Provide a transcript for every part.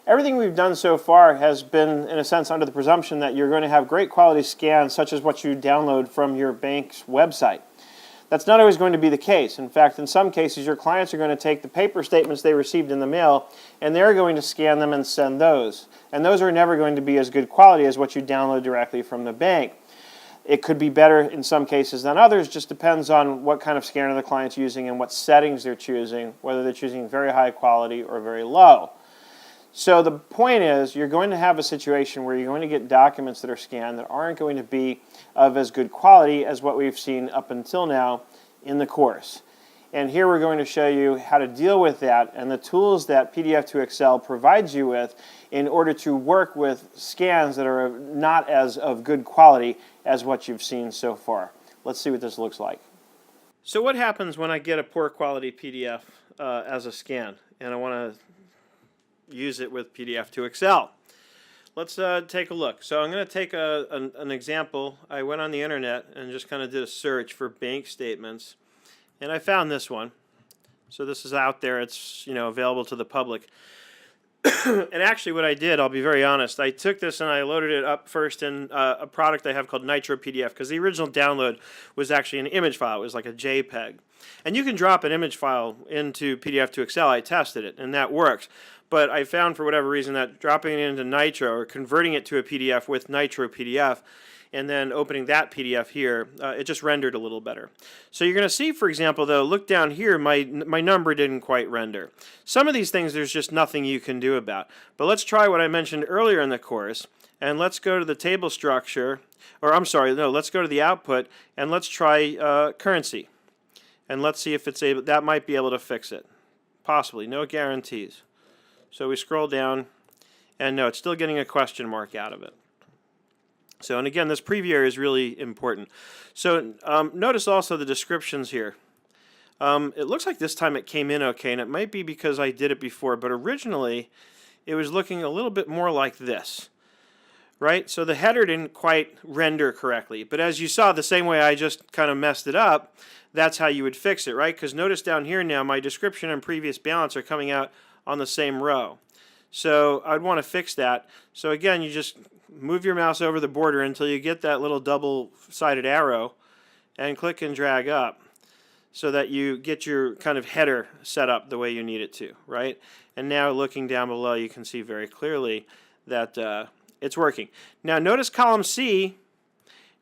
Everything we've done so far has been, in a sense, under the presumption that you're going to have great quality scans such as what you download from your bank's website. That's not always going to be the case. In fact, in some cases, your clients are going to take the paper statements they received in the mail and they're going to scan them and send those. And those are never going to be as good quality as what you download directly from the bank. It could be better in some cases than others, just depends on what kind of scanner the client's using and what settings they're choosing, whether they're choosing very high quality or very low. So the point is, you're going to have a situation where you're going to get documents that are scanned that aren't going to be of as good quality as what we've seen up until now in the course. And here we're going to show you how to deal with that and the tools that PDF2XL provides you with in order to work with scans that are not as of good quality as what you've seen so far. Let's see what this looks like. So what happens when I get a poor quality PDF as a scan and I want to use it with PDF2XL? Let's take a look. So I'm going to take an example. I went on the internet and just kind of did a search for bank statements. And I found this one. So this is out there. It's, available to the public. And actually what I did, I'll be very honest, I took this and I loaded it up first in a product I have called Nitro PDF, because the original download was actually an image file. It was like a JPEG. And you can drop an image file into PDF2XL. I tested it, and that works. But I found, for whatever reason, that dropping it into Nitro or converting it to a PDF with Nitro PDF and then opening that PDF here, it just rendered a little better. So you're going to see, for example, though, look down here, my number didn't quite render. Some of these things there's just nothing you can do about. But let's try what I mentioned earlier in the course, and let's go to the table structure, or I'm sorry, no, let's go to the output, and let's try currency. And let's see if it's able, that might be able to fix it. Possibly, no guarantees. So we scroll down, and no, it's still getting a question mark out of it. So, and again, this preview area is really important. So notice also the descriptions here. It looks like this time it came in okay, and it might be because I did it before, but originally it was looking a little bit more like this, right? So the header didn't quite render correctly, but as you saw, the same way I just kind of messed it up, that's how you would fix it, right? Because notice down here now, my description and previous balance are coming out on the same row. So I'd want to fix that. So again, you just move your mouse over the border until you get that little double-sided arrow and click and drag up so that you get your kind of header set up the way you need it to, right? And now looking down below, you can see very clearly that it's working. Now notice column C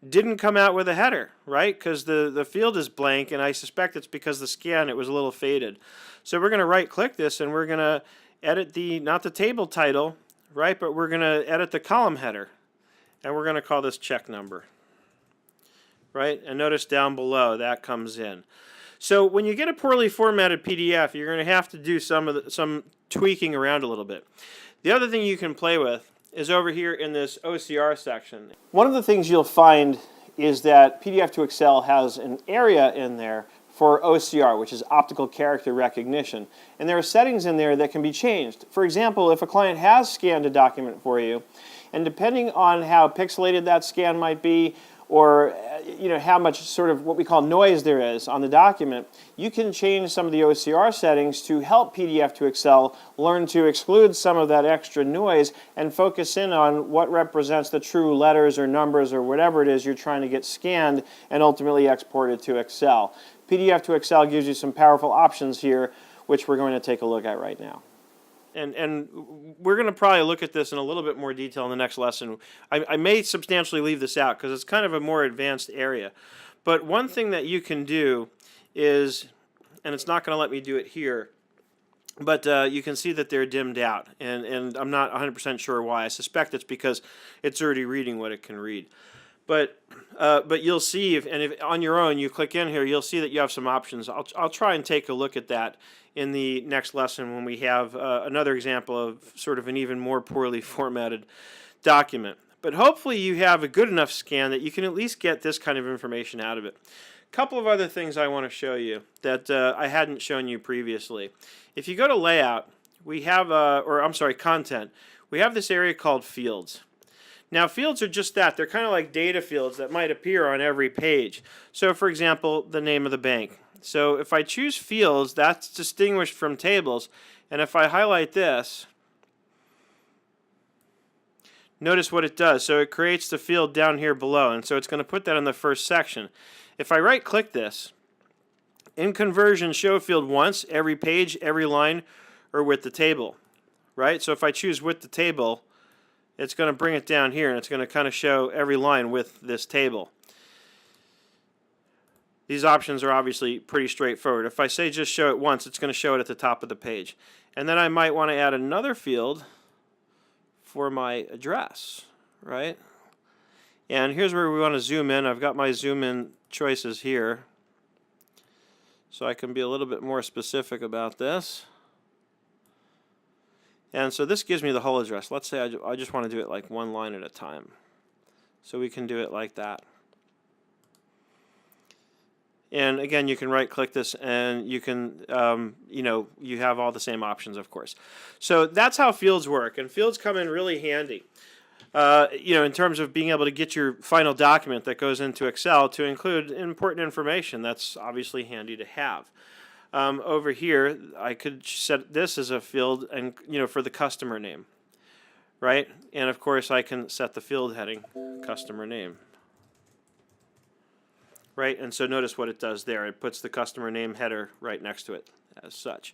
didn't come out with a header, right? Because the field is blank, and I suspect it's because the scan, it was a little faded. So we're going to right-click this, and we're going to edit not the table title, right, but we're going to edit the column header, and we're going to call this check number, right? And notice down below that comes in. So when you get a poorly formatted PDF, you're going to have to do some tweaking around a little bit. The other thing you can play with is over here in this OCR section. One of the things you'll find is that PDF2XL has an area in there for OCR, which is optical character recognition. And there are settings in there that can be changed. For example, if a client has scanned a document for you, and depending on how pixelated that scan might be, or how much sort of what we call noise there is on the document, you can change some of the OCR settings to help PDF2XL learn to exclude some of that extra noise and focus in on what represents the true letters or numbers or whatever it is you're trying to get scanned and ultimately exported to Excel. PDF2XL gives you some powerful options here, which we're going to take a look at right now. And we're going to probably look at this in a little bit more detail in the next lesson. I may substantially leave this out because it's kind of a more advanced area. But one thing that you can do is, and it's not going to let me do it here, but you can see that they're dimmed out. And I'm not 100% sure why. I suspect it's because it's already reading what it can read. But you'll see, if on your own you click in here, you'll see that you have some options. I'll try and take a look at that in the next lesson when we have another example of sort of an even more poorly formatted document. But hopefully you have a good enough scan that you can at least get this kind of information out of it. A couple of other things I want to show you that I hadn't shown you previously. If you go to Layout, we have, Content, we have this area called Fields. Now, fields are just that. They're kind of like data fields that might appear on every page. So, for example, the name of the bank. So if I choose fields, that's distinguished from tables. And if I highlight this, notice what it does. So it creates the field down here below, and so it's going to put that in the first section. If I right-click this, in conversion, show field once, every page, every line, or with the table, right? So if I choose with the table, it's going to bring it down here, and it's going to kind of show every line with this table. These options are obviously pretty straightforward. If I say just show it once, it's going to show it at the top of the page. And then I might want to add another field for my address, right? And here's where we want to zoom in. I've got my zoom in choices here, so I can be a little bit more specific about this. And so this gives me the whole address. Let's say I just want to do it like one line at a time. So we can do it like that. And again, you can right-click this, and you can, you have all the same options, of course. So that's how fields work, and fields come in really handy. In terms of being able to get your final document that goes into Excel to include important information. That's obviously handy to have. Over here, I could set this as a field, and for the customer name, right? And of course, I can set the field heading, customer name, right? And so notice what it does there. It puts the customer name header right next to it, as such.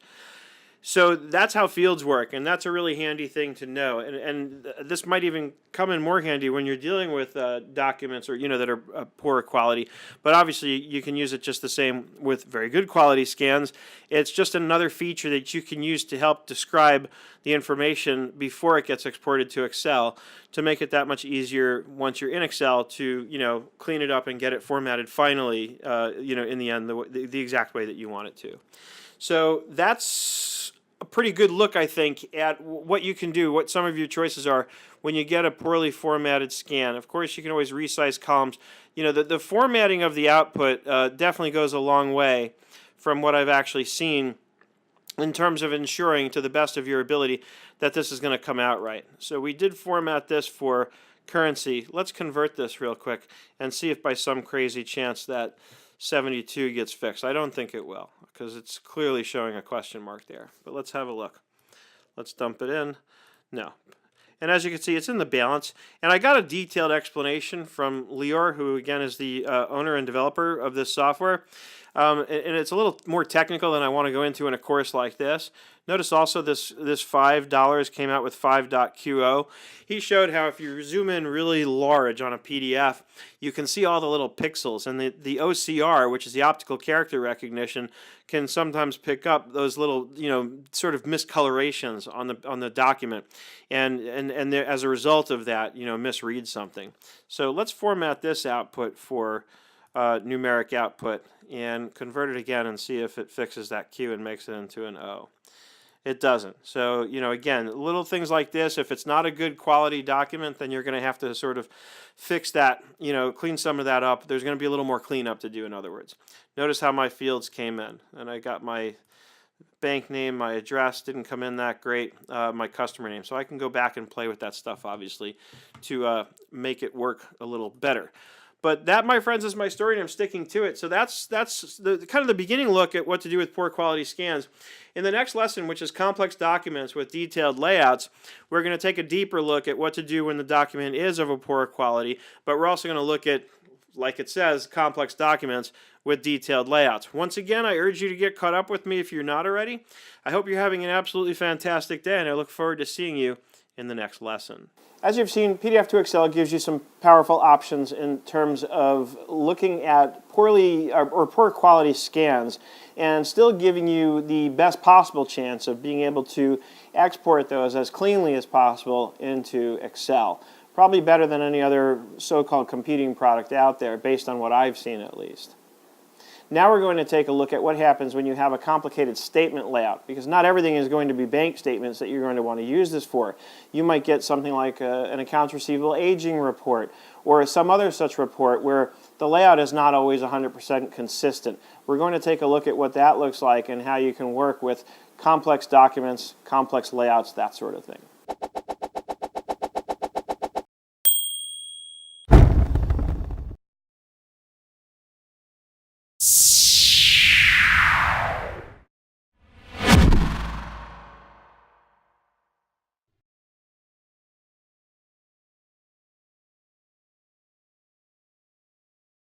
So that's how fields work, and that's a really handy thing to know. And this might even come in more handy when you're dealing with documents or that are poor quality. But obviously, you can use it just the same with very good quality scans. It's just another feature that you can use to help describe the information before it gets exported to Excel to make it that much easier once you're in Excel to clean it up and get it formatted finally in the end the exact way that you want it to. So that's a pretty good look, I think, at what you can do, what some of your choices are when you get a poorly formatted scan. Of course, you can always resize columns. The formatting of the output definitely goes a long way from what I've actually seen in terms of ensuring to the best of your ability that this is going to come out right. So we did format this for currency. Let's convert this real quick and see if by some crazy chance that 72 gets fixed. I don't think it will, because it's clearly showing a question mark there. But let's have a look. Let's dump it in. No. And as you can see, it's in the balance. And I got a detailed explanation from Lior, who again is the owner and developer of this software. And it's a little more technical than I want to go into in a course like this. Notice also this $5 came out with 5.QO. He showed how if you zoom in really large on a PDF, you can see all the little pixels. And the OCR, which is the optical character recognition, can sometimes pick up those little, sort of miscolorations on the document. And as a result of that, misread something. So let's format this output for numeric output and convert it again and see if it fixes that Q and makes it into an O. It doesn't. So, again, little things like this, if it's not a good quality document, then you're going to have to sort of fix that, clean some of that up. There's going to be a little more cleanup to do, in other words. Notice how my fields came in. And I got my bank name, my address didn't come in that great, my customer name. So I can go back and play with that stuff, obviously, to make it work a little better. But that, my friends, is my story, and I'm sticking to it. So that's the kind of the beginning look at what to do with poor quality scans. In the next lesson, which is complex documents with detailed layouts, we're going to take a deeper look at what to do when the document is of a poor quality. But we're also going to look at, like it says, complex documents with detailed layouts. Once again, I urge you to get caught up with me if you're not already. I hope you're having an absolutely fantastic day, and I look forward to seeing you in the next lesson. As you've seen, PDF2XL gives you some powerful options in terms of looking at poorly or poor quality scans and still giving you the best possible chance of being able to export those as cleanly as possible into Excel. Probably better than any other so-called competing product out there, based on what I've seen at least. Now we're going to take a look at what happens when you have a complicated statement layout, because not everything is going to be bank statements that you're going to want to use this for. You might get something like an accounts receivable aging report or some other such report where the layout is not always 100% consistent. We're going to take a look at what that looks like and how you can work with complex documents, complex layouts, that sort of thing.